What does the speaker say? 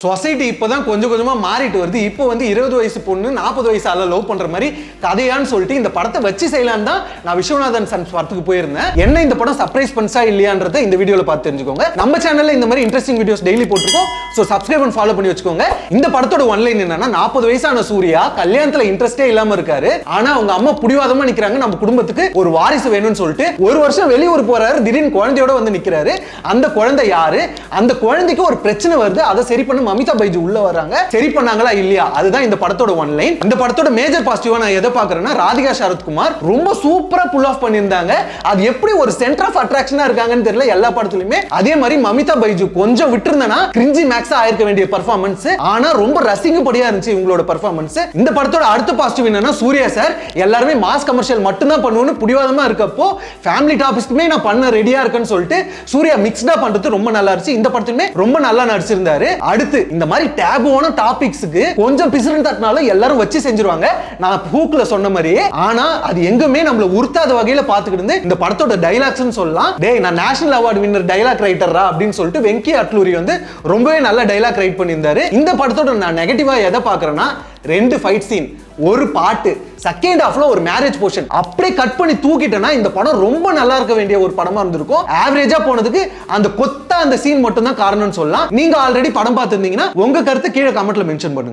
Society இப்பதான் கொஞ்சம் கொஞ்சமா மாறிட்டு வருது. இப்போ வந்து 20 வயசு பொண்ணு 40 வயசு ஆள லவ் பண்ற மாதிரி கதையான்னு சொல்லிட்டு இந்த படத்தை வச்சு செய்யலாம் தான் நான் விஸ்வநாதன் சன்ஸ் படத்துக்கு போயிருந்தேன். என்ன இந்த படம் சர்ப்ரைஸ் பண்ணா இல்லையான்றத இந்த வீடியோல பார்த்து தெரிஞ்சுக்கோங்க. நம்ம சேனல்ல இந்த மாதிரி இன்ட்ரெஸ்டிங் வீடியோஸ் டெய்லி போட்டுருக்கோம். சோ சப்ஸ்கிரைப் அண்ட் ஃபாலோ பண்ணி வச்சுக்கோங்க. இந்த படத்தோட ஒன்லைன் என்னன்னா 40 வயசான சூர்யா கல்யாணத்துல இன்ட்ரெஸ்டே இல்லாம இருக்காரு. ஆனா அவங்க அம்மா புடிவாதமா நிக்கிறாங்க, நம்ம குடும்பத்துக்கு ஒரு வாரிசு வேணும்னு சொல்லிட்டு ஒரு வருஷம் வெளியூர் போறாரு. திடீர்னு குழந்தையோட வந்து நிக்கிறாரு. அந்த குழந்தை யாரு? அந்த குழந்தைக்கு ஒரு பிரச்சனை வருது. அதை சரி பண்ண அமிதாப் பைஜு உள்ள வராங்க. சரி பண்ணாங்களா இல்லையா அதுதான் இந்த படத்தோட ஒன்லைன். இந்த படத்தோட மேஜர் பாசிட்டிவா நான் எதை பார்க்கறேன்னா ராதிகா சரத்குமார் ரொம்ப சூப்பரா புல் ஆஃப் பண்ணியிருந்தாங்க. அது எப்படி ஒரு சென்டர் ஆஃப் அட்ராக்ஷனா இருக்காங்கன்னு தெரியல எல்லா படத்துலயுமே. அதே மாதிரி அமிதாப் பைஜு கொஞ்சம் விட்டுருந்தனா கிரிஞ்சி மேக்ஸா ஆயிருக்க வேண்டிய பெர்ஃபார்மன்ஸ். ஆனா ரொம்ப ரசிங்கப்படியா இருந்துச்சு இவங்களோட பெர்ஃபார்மன்ஸ். இந்த படத்தோட அடுத்த பாசிட்டிவ் என்னன்னா சூர்யா சார் எல்லாருமே மாஸ் கமர்ஷியல் மட்டும் தான் பண்ணுவோம்னு புடிவாதமா இருக்கப்போ ஃபேமிலி டாபிக்ஸ்க்குமே நான் பண்ண ரெடியா இருக்கேன்னு சொல்லிட்டு சூர்யா மிக்ஸ்டா பண்றது ரொம்ப நல்லா இருந்துச்சு. இந்த படத்துலயுமே ரொம்ப நல்லா நடிச்சிருந்தாரு. அடுத்து இந்த மாதிரி டேபுவான டாபிக்ஸ்க்கு கொஞ்சம் பிசிறன் தட்டினாலும் எல்லாரும் வச்சு செஞ்சிருவாங்க. நான் ஹூக்ல சொன்ன மாதிரி. ஆனா அது எங்குமே நம்மள உறுத்தாத வகையில பாத்துக்கிட்டு இந்த படத்தோட டைலாக்ஸ்னு சொல்லலாம். டேய் நான் நேஷனல் அவார்டு வின்னர் டைலாக் ரைட்டரா அப்படின்னு சொல்லிட்டு வெங்கி அட்லூரி வந்து ரொம்பவே நல்ல டைலாக் ரைட் பண்ணியிருந்தாரு. இந்த படத்தோட நான் நெகட்டிவா எதை பாக்குறேன்னா 2 ஃபைட் சீன், ஒரு பாட்டு, செகண்ட் ஹாஃப்ல ஒரு மேரேஜ் போர்ஷன் அப்படியே கட் பண்ணி தூக்கிட்டேன்னா இந்த படம் ரொம்ப நல்லா இருக்க வேண்டிய ஒரு படமா இருந்திருக்கும். ஆவரேஜா போனதுக்கு அந்த கொத்தா அந்த சீன் மட்டும் தான் காரணம்னு சொல்லலாம். நீங்க ஆல்ரெடி படம் பார்த்திருந்தீங்கன்னா உங்க கருத்து கீழே கமெண்ட்ல மென்ஷன் பண்ணுங்க.